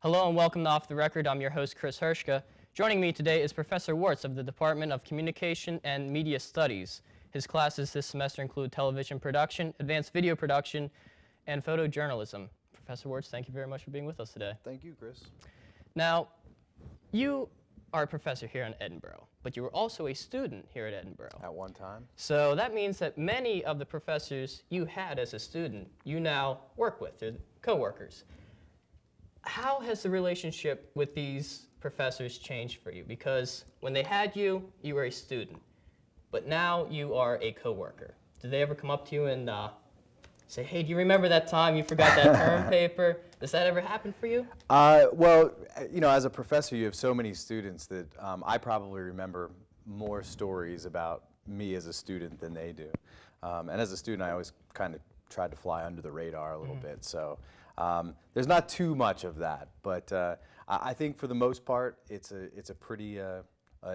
Hello and welcome to Off the Record. I'm your host, Chris Hershka. Joining me today is Professor Wertz of the Department of Communication and Media Studies. His classes this semester include television production, advanced video production, and photojournalism. Professor Wertz, thank you very much for being with us today. Thank you, Chris. Now, you are a professor here in Edinburgh, but you were also a student here at Edinburgh. At one time. So that means that many of the professors you had as a student, you now work with, they're co-workers. How has the relationship with these professors changed for you? Because when they had you, you were a student, but now you are a co-worker. Did they ever come up to you and say, hey, do you remember that time you forgot that term paper? Does that ever happen for you? Well, you know, as a professor, you have so many students that I probably remember more stories about me as a student than they do. And as a student, I always kind of tried to fly under the radar a little bit. So there's not too much of that. But I think for the most part, it's a pretty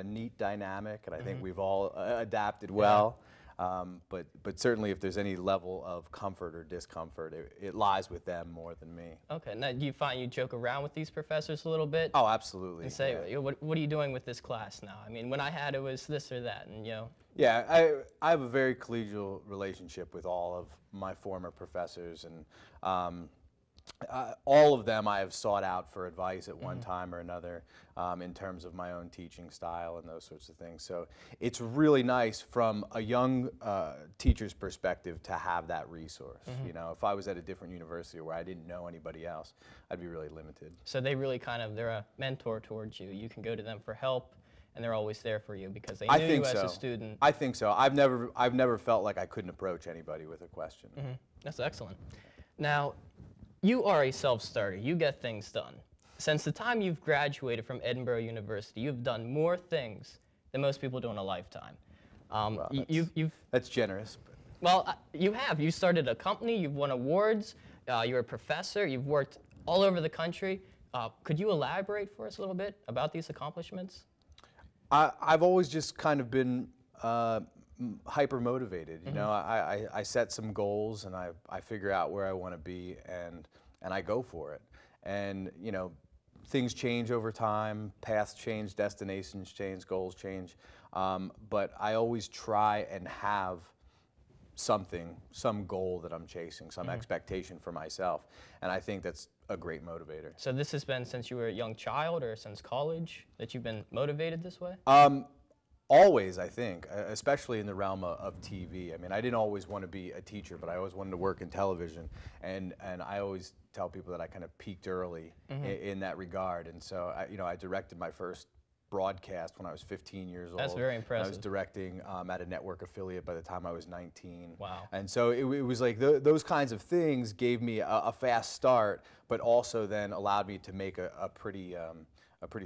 neat dynamic, and I think we've all adapted well. But certainly if there's any level of comfort or discomfort, it lies with them more than me. Okay, now do you find you joke around with these professors a little bit? Oh, absolutely. And say, what are you doing with this class now? I mean, when I had it was this or that, and you know. Yeah, I have a very collegial relationship with all of my former professors, and all of them I have sought out for advice at one time or another in terms of my own teaching style and those sorts of things. So it's really nice from a young teacher's perspective to have that resource. You know, if I was at a different university where I didn't know anybody else, I'd be really limited. So they really they're a mentor towards you. You can go to them for help, and they're always there for you because they knew you as a student. I think so. I've never felt like I couldn't approach anybody with a question. That's excellent. Now, you are a self-starter. You get things done. Since the time you've graduated from Edinburgh University, you've done more things than most people do in a lifetime. Well, that's generous. But. Well, you have. You started a company. You've won awards. You're a professor. You've worked all over the country. Could you elaborate for us a little bit about these accomplishments? I've always just kind of been hyper motivated. You know, I set some goals and I figure out where I want to be and I go for it. And you know, things change over time, paths change, destinations change, goals change. But I always try and have some goal that I'm chasing, some expectation for myself. And I think that's a great motivator. So this has been since you were a young child or since college that you've been motivated this way? Always, I think, especially in the realm of TV. I mean, I didn't always want to be a teacher, but I always wanted to work in television. And I always tell people that I kind of peaked early in that regard. And so, you know, I directed my first broadcast when I was 15 years old. That's very impressive. I was directing at a network affiliate by the time I was 19. Wow. And so it was like those kinds of things gave me a fast start, but also then allowed me to make a pretty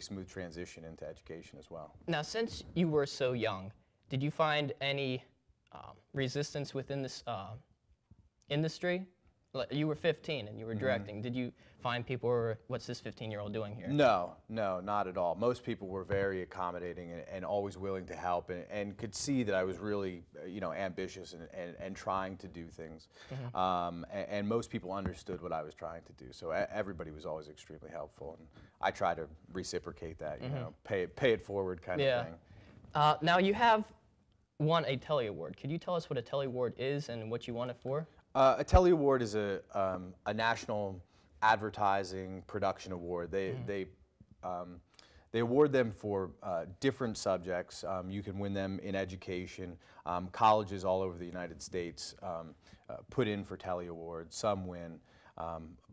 smooth transition into education as well. Now, since you were so young, did you find any resistance within this industry? Like, you were 15 and you were directing. Did you find people were, what's this 15-year-old doing here? No, not at all. Most people were very accommodating and always willing to help and could see that I was really, you know, ambitious and trying to do things. And most people understood what I was trying to do. So everybody was always extremely helpful. And I try to reciprocate that, you know, pay it forward kind of thing. Now, you have won a Telly Award. Could you tell us what a Telly Award is and what you won it for? A Telly Award is a national advertising production award. They award them for different subjects. You can win them in education. Colleges all over the United States put in for Telly Awards. Some win.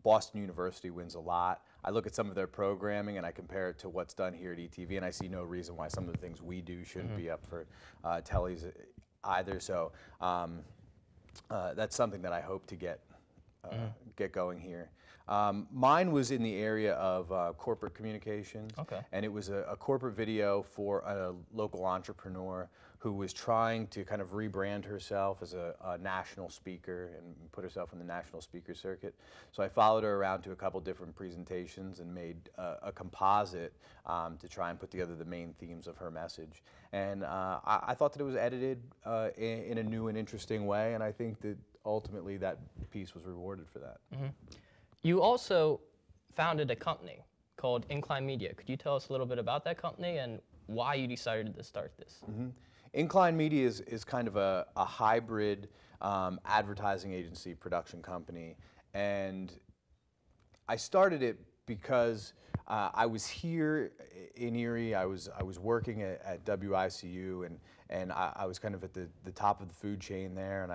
Boston University wins a lot. I look at some of their programming and I compare it to what's done here at ETV, and I see no reason why some of the things we do shouldn't be up for Tellys either. So that's something that I hope to get going here. Mine was in the area of corporate communications, and it was a corporate video for a local entrepreneur who was trying to kind of rebrand herself as a national speaker and put herself in the national speaker circuit. So I followed her around to a couple different presentations and made a composite to try and put together the main themes of her message. And I thought that it was edited in a new and interesting way, and I think that ultimately that piece was rewarded for that. You also founded a company called Incline Media. Could you tell us a little bit about that company and why you decided to start this? Incline Media is kind of a hybrid advertising agency production company, and I started it because I was here in Erie. I was working at WICU, and I was kind of at the top of the food chain there, and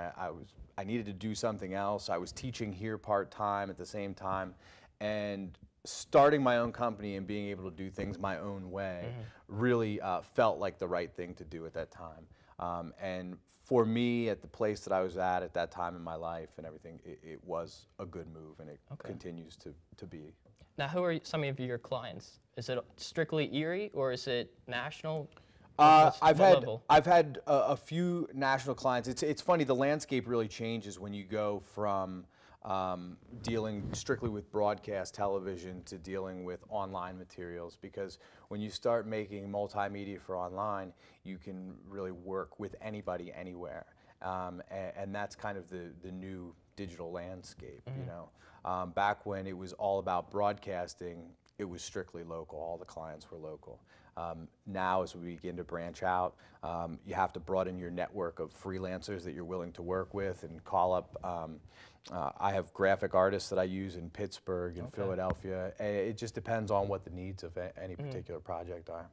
I needed to do something else. I was teaching here part-time at the same time, and starting my own company and being able to do things my own way really felt like the right thing to do at that time. And for me, at the place that I was at that time in my life and everything, it was a good move, and it continues to be. Now, who are some of your clients? Is it strictly Erie, or is it national? I've had a few national clients. It's funny, the landscape really changes when you go from dealing strictly with broadcast television to dealing with online materials, because when you start making multimedia for online, you can really work with anybody anywhere, and that's kind of the new digital landscape. You know, back when it was all about broadcasting, it was strictly local. All the clients were local. Now, as we begin to branch out, you have to broaden your network of freelancers that you're willing to work with and call up. I have graphic artists that I use in Pittsburgh and Philadelphia. It just depends on what the needs of any particular project are.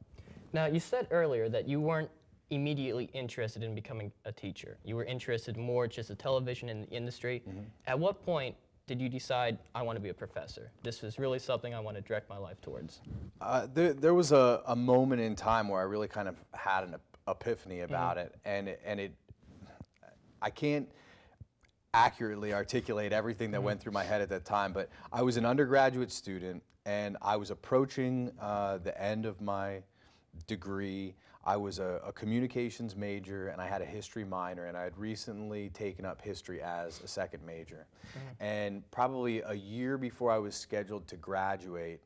Now, you said earlier that you weren't immediately interested in becoming a teacher. You were interested more just in television in the industry. At what point did you decide, I want to be a professor? This is really something I want to direct my life towards. There was a moment in time where I really kind of had an epiphany about it, and I can't accurately articulate everything that went through my head at that time, but I was an undergraduate student, and I was approaching the end of my degree. I was a communications major, and I had a history minor, and I had recently taken up history as a second major. And probably a year before I was scheduled to graduate,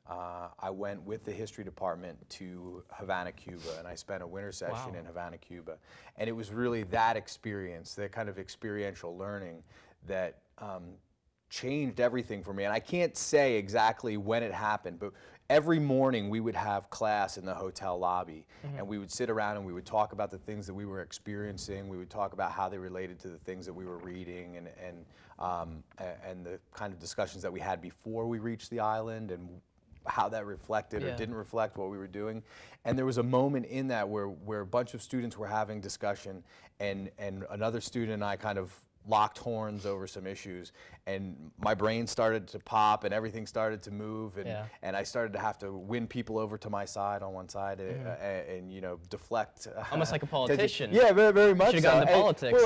I went with the history department to Havana, Cuba, and I spent a winter session in Havana, Cuba. And it was really that experience, that kind of experiential learning, that changed everything for me. And I can't say exactly when it happened, but every morning we would have class in the hotel lobby, and we would sit around and we would talk about the things that we were experiencing. We would talk about how they related to the things that we were reading, and the kind of discussions that we had before we reached the island, and how that reflected or didn't reflect what we were doing. And there was a moment in that where a bunch of students were having discussion, and another student and I kind of locked horns over some issues, and my brain started to pop and everything started to move, and I started to have to win people over to my side on one side, and you know, deflect. Almost like a politician. Yeah, very, very much. Should have gone to politics.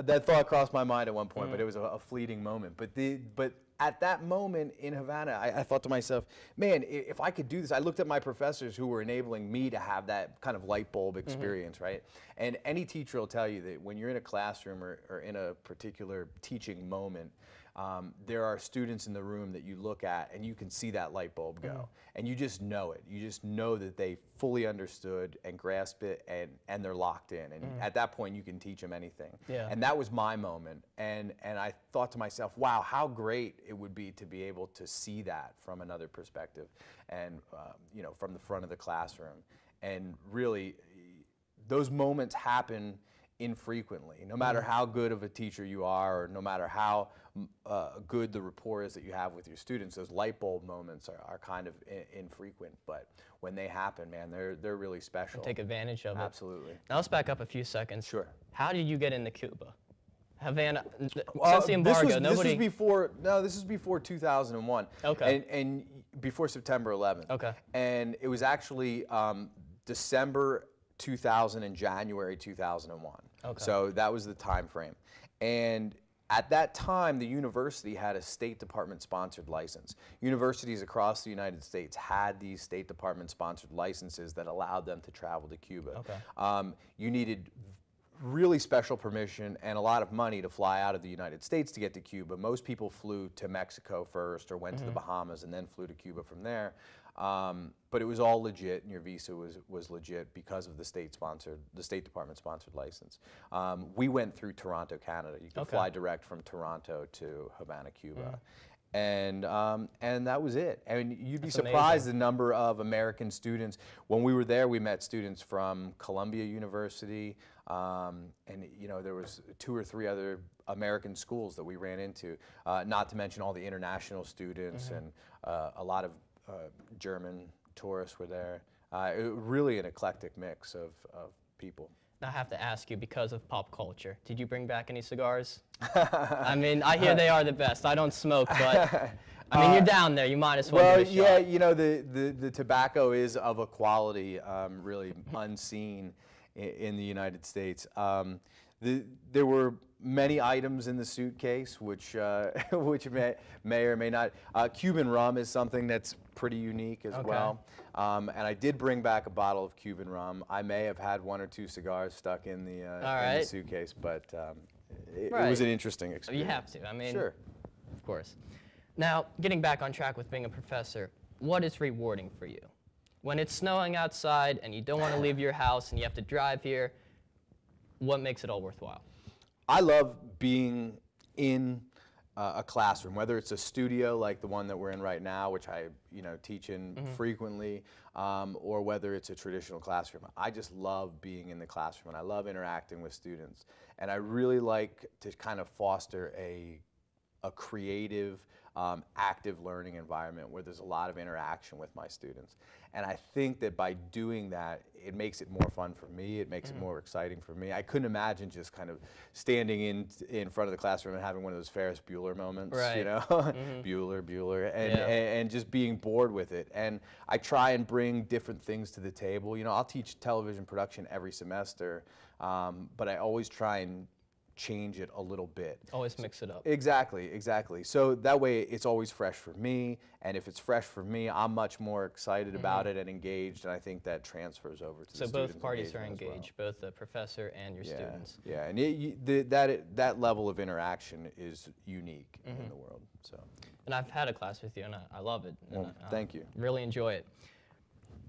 That thought crossed my mind at one point, but it was a fleeting moment. But at that moment in Havana, I thought to myself, man, if I could do this. I looked at my professors who were enabling me to have that kind of light bulb experience, right? And any teacher will tell you that when you're in a classroom or in a particular teaching moment, there are students in the room that you look at and you can see that light bulb go. And you just know it. You just know that they fully understood and grasp it, and they're locked in. And at that point, you can teach them anything. And that was my moment. And I thought to myself, wow, how great it would be to be able to see that from another perspective, and you know, from the front of the classroom. And really, those moments happen infrequently. No matter how good of a teacher you are, or no matter how good the rapport is that you have with your students, those light bulb moments are kind of infrequent. But when they happen, man, they're really special. And take advantage of it. Absolutely. Now let's back up a few seconds. Sure. How did you get into Cuba? Havana, since the embargo, nobody... This is before 2001. Okay. And before September 11th. Okay. And it was actually December 2000 and January 2001. Okay. So that was the time frame. And at that time, the university had a State Department-sponsored license. Universities across the United States had these State Department-sponsored licenses that allowed them to travel to Cuba. Okay. You needed really special permission and a lot of money to fly out of the United States to get to Cuba. Most people flew to Mexico first, or went to the Bahamas and then flew to Cuba from there. But it was all legit, and your visa was legit because of the State Department-sponsored license. We went through Toronto, Canada. You could fly direct from Toronto to Havana, Cuba. and that was it. I mean, you'd be That's surprised amazing. the number of American students. When we were there, we met students from Columbia University, and you know, there was 2 or 3 other American schools that we ran into. Not to mention all the international students, and a lot of German tourists were there. Really an eclectic mix of people. Now I have to ask you, because of pop culture, did you bring back any cigars? I mean, I hear they are the best. I don't smoke, but I mean, you're down there. You might as well give it a yeah, shot. you know, the tobacco is of a quality really unseen in the United States. There were many items in the suitcase, which which may or may not. Cuban rum is something that's pretty unique as well. And I did bring back a bottle of Cuban rum. I may have had 1 or 2 cigars stuck in the suitcase, but it was an interesting experience. You have to. I mean, sure. Of course. Now, getting back on track with being a professor, what is rewarding for you? When it's snowing outside and you don't want to leave your house and you have to drive here, what makes it all worthwhile? I love being in a classroom, whether it's a studio like the one that we're in right now, which I teach in frequently, or whether it's a traditional classroom. I just love being in the classroom, and I love interacting with students. And I really like to kind of foster a creative, active learning environment where there's a lot of interaction with my students. And I think that by doing that, it makes it more fun for me, it makes it more exciting for me. I couldn't imagine just kind of standing in front of the classroom and having one of those Ferris Bueller moments, right. you know, Bueller, and just being bored with it. And I try and bring different things to the table. You know, I'll teach television production every semester, but I always try and change it a little bit. Always mix it up. Exactly, exactly. So that way it's always fresh for me, and if it's fresh for me, I'm much more excited about it and engaged, and I think that transfers over to the students. So both parties are engaged, both the professor and your students. Yeah, and that level of interaction is unique in the world. So. And I've had a class with you, and I love it. Well, thank you. Really enjoy it.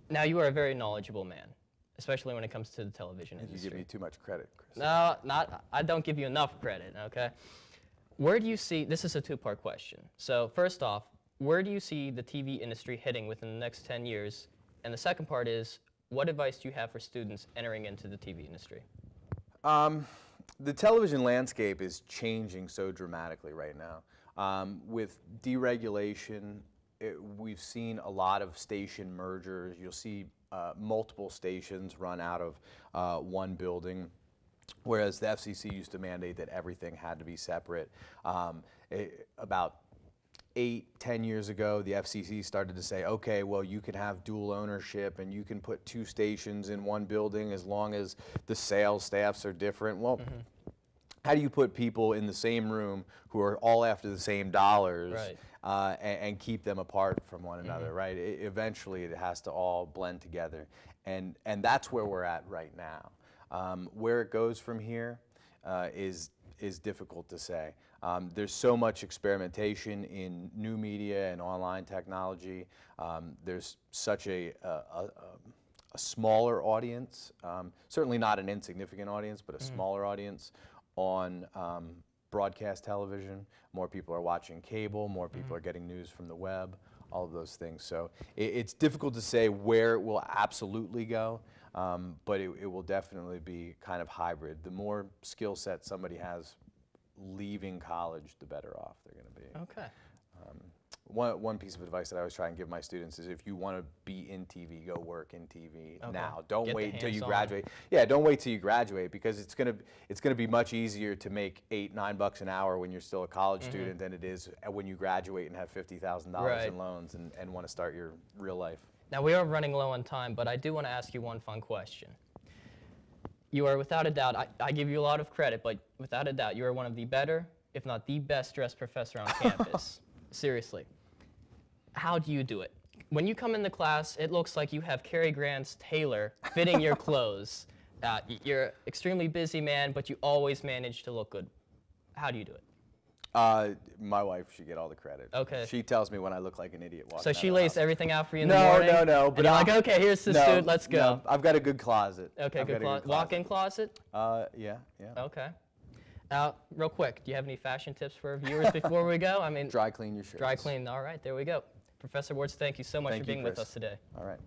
Now, you are a very knowledgeable man, especially when it comes to the television industry. You give me too much credit, Chris. No, I don't give you enough credit, okay? Where do you see, this is a 2-part question. So first off, where do you see the TV industry heading within the next 10 years? And the second part is, what advice do you have for students entering into the TV industry? The television landscape is changing so dramatically right now. With deregulation, we've seen a lot of station mergers. You'll see multiple stations run out of one building, whereas the FCC used to mandate that everything had to be separate. About 8-10 years ago, the FCC started to say, okay, well, you can have dual ownership and you can put 2 stations in one building as long as the sales staffs are different. Well, how do you put people in the same room who are all after the same dollars, right, and keep them apart from one another, right? Eventually, it has to all blend together, and that's where we're at right now. Where it goes from here is difficult to say. There's so much experimentation in new media and online technology. There's such a smaller audience, certainly not an insignificant audience, but a smaller audience on broadcast television. More people are watching cable, more people are getting news from the web, all of those things. So it's difficult to say where it will absolutely go, but it will definitely be kind of hybrid. The more skill set somebody has leaving college, the better off they're going to be. Okay. One piece of advice that I always try and give my students is, if you want to be in TV, go work in TV now. Don't wait until you graduate. Yeah, don't wait till you graduate, because it's gonna be much easier to make $8-9 an hour when you're still a college student than it is when you graduate and have $50,000 in loans and want to start your real life. Now, we are running low on time, but I do want to ask you one fun question. You are, without a doubt, I give you a lot of credit, but without a doubt, you are one of the better, if not the best dressed professor on campus. Seriously. How do you do it? When you come into class, it looks like you have Cary Grant's tailor fitting your clothes. You're an extremely busy man, but you always manage to look good. How do you do it? My wife should get all the credit. Okay. She tells me when I look like an idiot walking So out she of the lays house. everything out for you in the morning? No. But you're like, okay, here's the suit, let's go. No, I've got a good closet. Okay, good closet. Walk-in closet? Yeah. Okay. Real quick, do you have any fashion tips for our viewers before we go? I mean, Dry clean your shirts. dry clean. All right, there we go. Professor Wards, thank you so much for being with us today. All right.